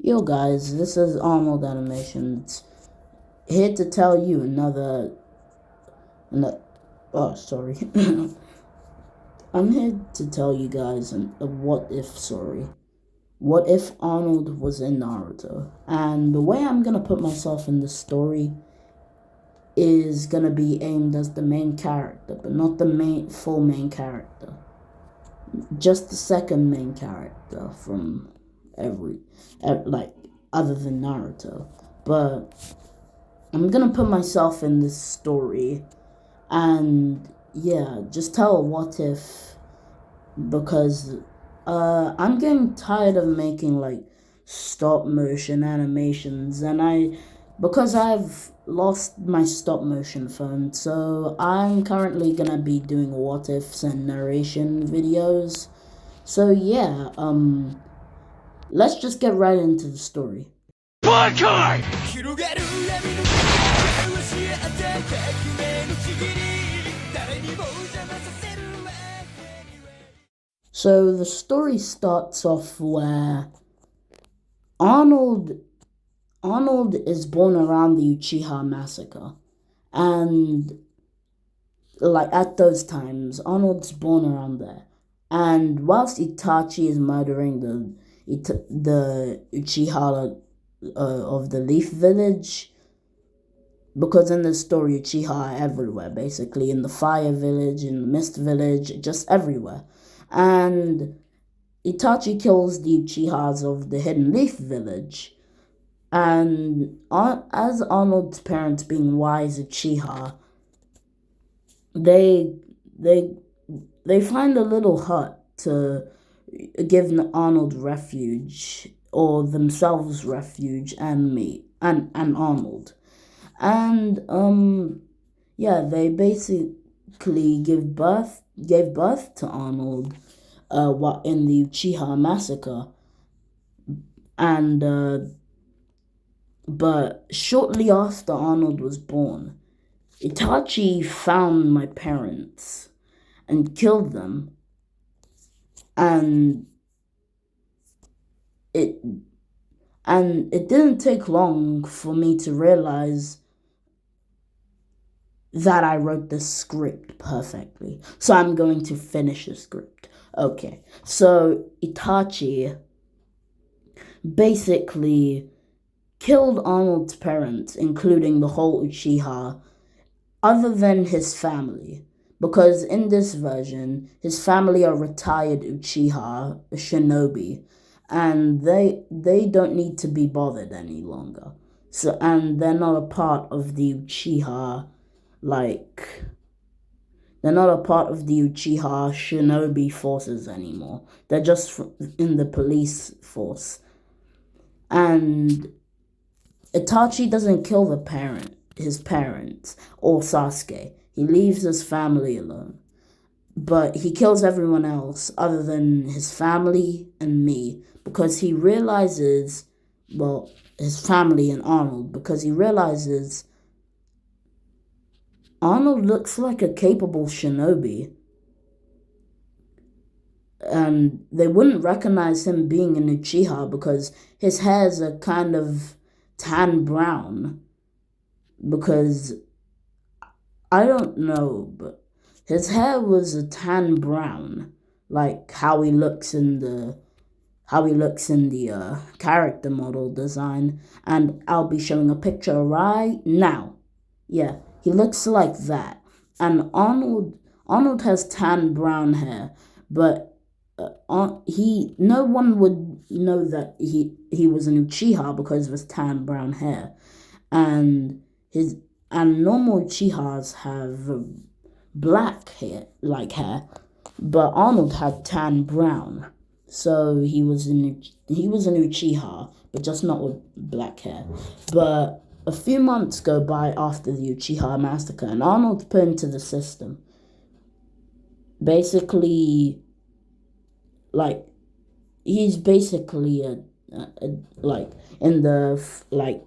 Yo guys, this is Arnold Animations here to tell you another oh sorry. I'm here to tell you guys a what if story. What if Arnold was in Naruto? And the way I'm gonna put myself in the story is gonna be aimed as the main character, but not the full main character. Just the second main character from like other than Naruto. But I'm gonna put myself in this story and yeah, just tell a what if because I'm getting tired of making like stop motion animations and because I've lost my stop motion phone, so I'm currently gonna be doing what ifs and narration videos. So yeah, let's just get right into the story. So the story starts off where Arnold Arnold is born around the Uchiha massacre, and like at those times, Arnold's born around there, and whilst Itachi is murdering the Uchiha of the Leaf Village, because in the story Uchiha are everywhere, basically in the Fire Village, in the Mist Village, just everywhere, and Itachi kills the Uchihas of the Hidden Leaf Village. And as Arnold's parents, being wise Uchiha, they they they find a little hut to give Arnold refuge, or themselves refuge, and me and Arnold, and yeah, they basically gave birth to Arnold, what in the Uchiha massacre, and but shortly after Arnold was born, Itachi found my parents and killed them, and it it didn't take long for me to realize that I wrote the script perfectly. So I'm going to finish the script. Okay, so Itachi basically killed Arnold's parents, including the whole Uchiha, other than his family. Because in this version, his family are retired Uchiha shinobi, and they don't need to be bothered any longer. So and they're not a part of the Uchiha, like they're not a part of the Uchiha shinobi forces anymore. They're just in the police force. And Itachi doesn't kill his parents, or Sasuke. He leaves his family alone. But he kills everyone else other than his family and me, because he realizes, well, his family and Arnold, because he realizes Arnold looks like a capable shinobi, and they wouldn't recognize him being an Uchiha because his hair's a kind of tan brown, because I don't know, but his hair was a tan brown, like how he looks in the character model design, and I'll be showing a picture right now. Yeah, he looks like that. And Arnold has tan brown hair, but he no one would know that he was an Uchiha because of his tan brown hair, and his and normal Uchihas have black hair, but Arnold had tan brown, so he was an Uchiha, but just not with black hair. But a few months go by after the Uchiha massacre, and Arnold's put into the system. Basically, like he's basically a like in the like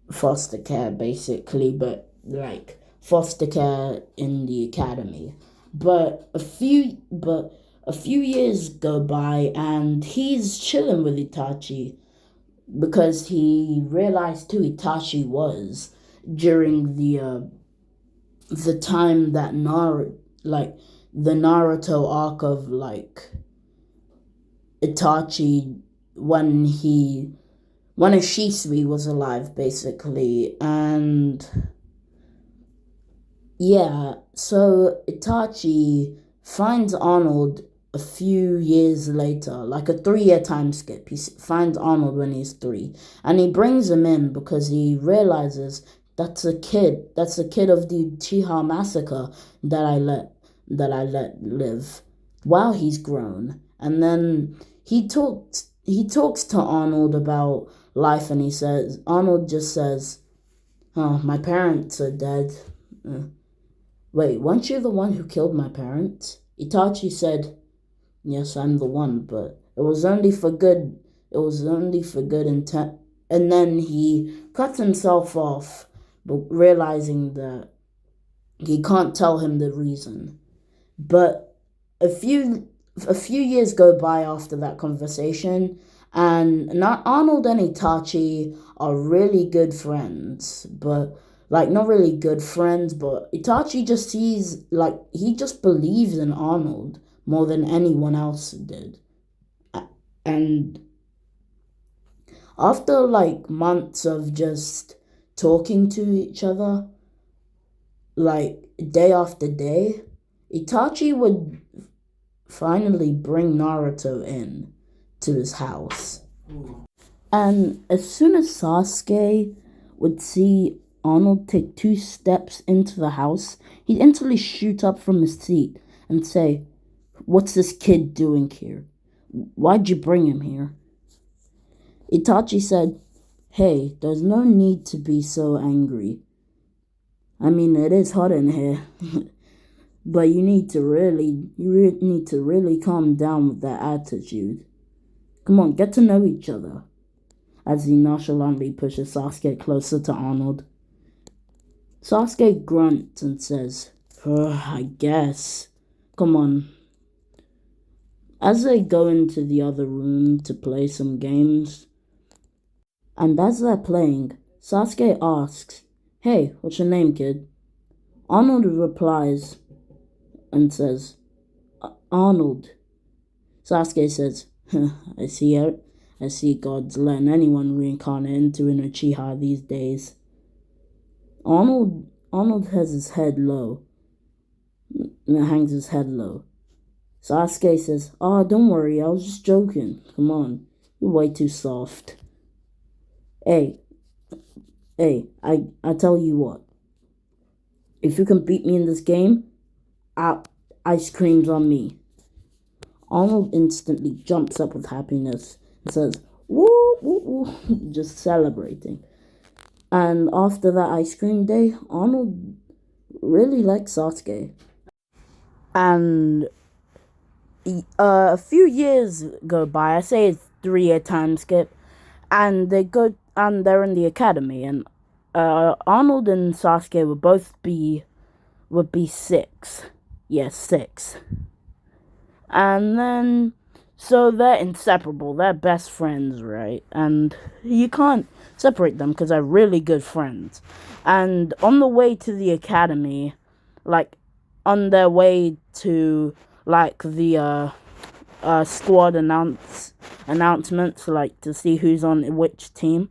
foster care, basically, but like foster care in the academy. But a few years go by and he's chilling with Itachi because he realized who Itachi was during the time that the Naruto arc of Itachi when Ashisui was alive, basically. And yeah, so Itachi finds Arnold a few years later, like a 3 year time skip. He finds Arnold when he's 3, and he brings him in because he realizes that's a kid of the Uchiha massacre that I let live while he's grown. And then he talks to Arnold about life, and Arnold just says, "Oh, my parents are dead." Wait, weren't you the one who killed my parents? Itachi said, "Yes, I'm the one, but it was only for good. It was only for good intent." And then he cuts himself off, but realizing that he can't tell him the reason. But a few years go by after that conversation, and not Arnold and Itachi are really good friends, but not really good friends, but Itachi just he just believes in Arnold more than anyone else did. And after months of just talking to each other, day after day, Itachi would finally bring Naruto in to his house. And as soon as Sasuke would see Arnold take 2 steps into the house, he'd instantly shoot up from his seat and say, "What's this kid doing here? Why'd you bring him here?" Itachi said, "Hey, there's no need to be so angry. I mean, it is hot in here." But you need to really calm down with that attitude. Come on, get to know each other. As he nonchalantly pushes Sasuke closer to Arnold. Sasuke grunts and says, "I guess. Come on." As they go into the other room to play some games, and as they're playing, Sasuke asks, "Hey, what's your name, kid?" Arnold replies and says, "Arnold." Sasuke says, I see God's letting anyone reincarnate into an Uchiha these days." Arnold has his head low, and hangs his head low. Sasuke says, "Oh, don't worry, I was just joking. Come on, you're way too soft." Hey, I tell you what. If you can beat me in this game, ice cream's on me. Arnold instantly jumps up with happiness and says, "Woo, woo, woo," just celebrating. And after that ice cream day, Arnold really likes Sasuke. And a few years go by. I say it's 3 year time skip, and they're in the academy, and Arnold and Sasuke would be 6. Yes, 6. And then, so they're inseparable. They're best friends, right? And you can't separate them because they're really good friends. And on the way to the academy, on their way to, the squad announcements, to see who's on which team,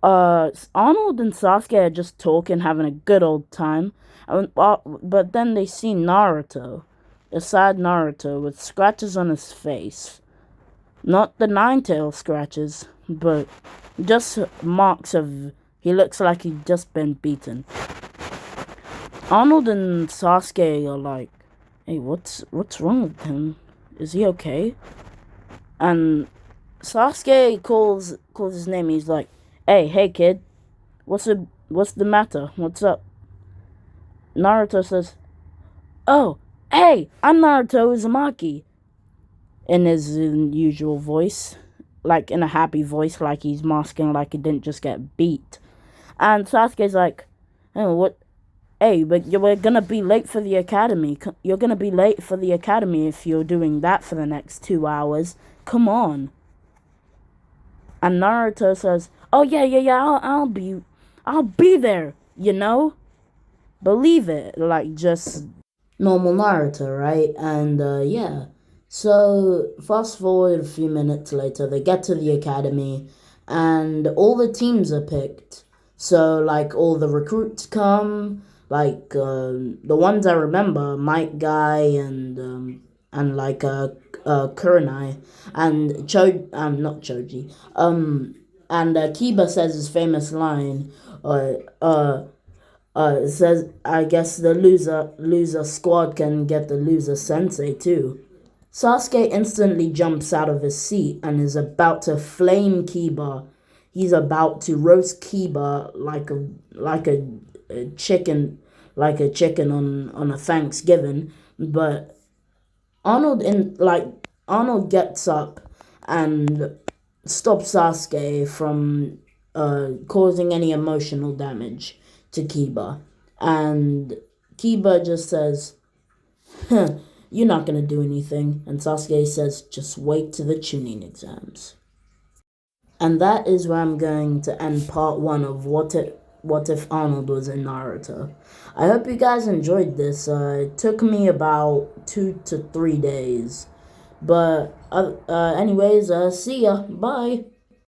Arnold and Sasuke are just talking, having a good old time. But then they see Naruto. A sad Naruto with scratches on his face. Not the 9-tail scratches, but just marks of he looks like he'd just been beaten. Arnold and Sasuke are like, "Hey, what's wrong with him? Is he okay?" And Sasuke calls his name. He's like, hey kid, what's the matter? What's up?" Naruto says, "Oh, hey, I'm Naruto Uzumaki," in his usual voice, in a happy voice, like he's masking, like he didn't just get beat. And Sasuke's like, "Oh, Hey, but you're gonna be late for the academy. You're gonna be late for the academy if you're doing that for the next 2 hours. Come on. And Naruto says, "Oh yeah, yeah, yeah. I'll be there. You know, believe it. Like just normal Naruto, right?" And yeah. So fast forward a few minutes later, they get to the academy, and all the teams are picked. So like all the recruits come, like the ones I remember, Mike Guy and like Kurenai and not Choji, and Kiba says his famous line, uh uh it says, I guess the loser squad can get the loser sensei too. Sasuke instantly jumps out of his seat and is about to flame Kiba. He's about to roast Kiba like a chicken, like a chicken on a Thanksgiving. But Arnold gets up and stops Sasuke from causing any emotional damage to Kiba. And Kiba just says, huh, "You're not gonna do anything." And Sasuke says, "Just wait to the tuning exams." And that is where I'm going to end part one of what if Arnold was in Naruto. I hope you guys enjoyed this. It took me about 2 to 3 days. But anyways, see ya. Bye.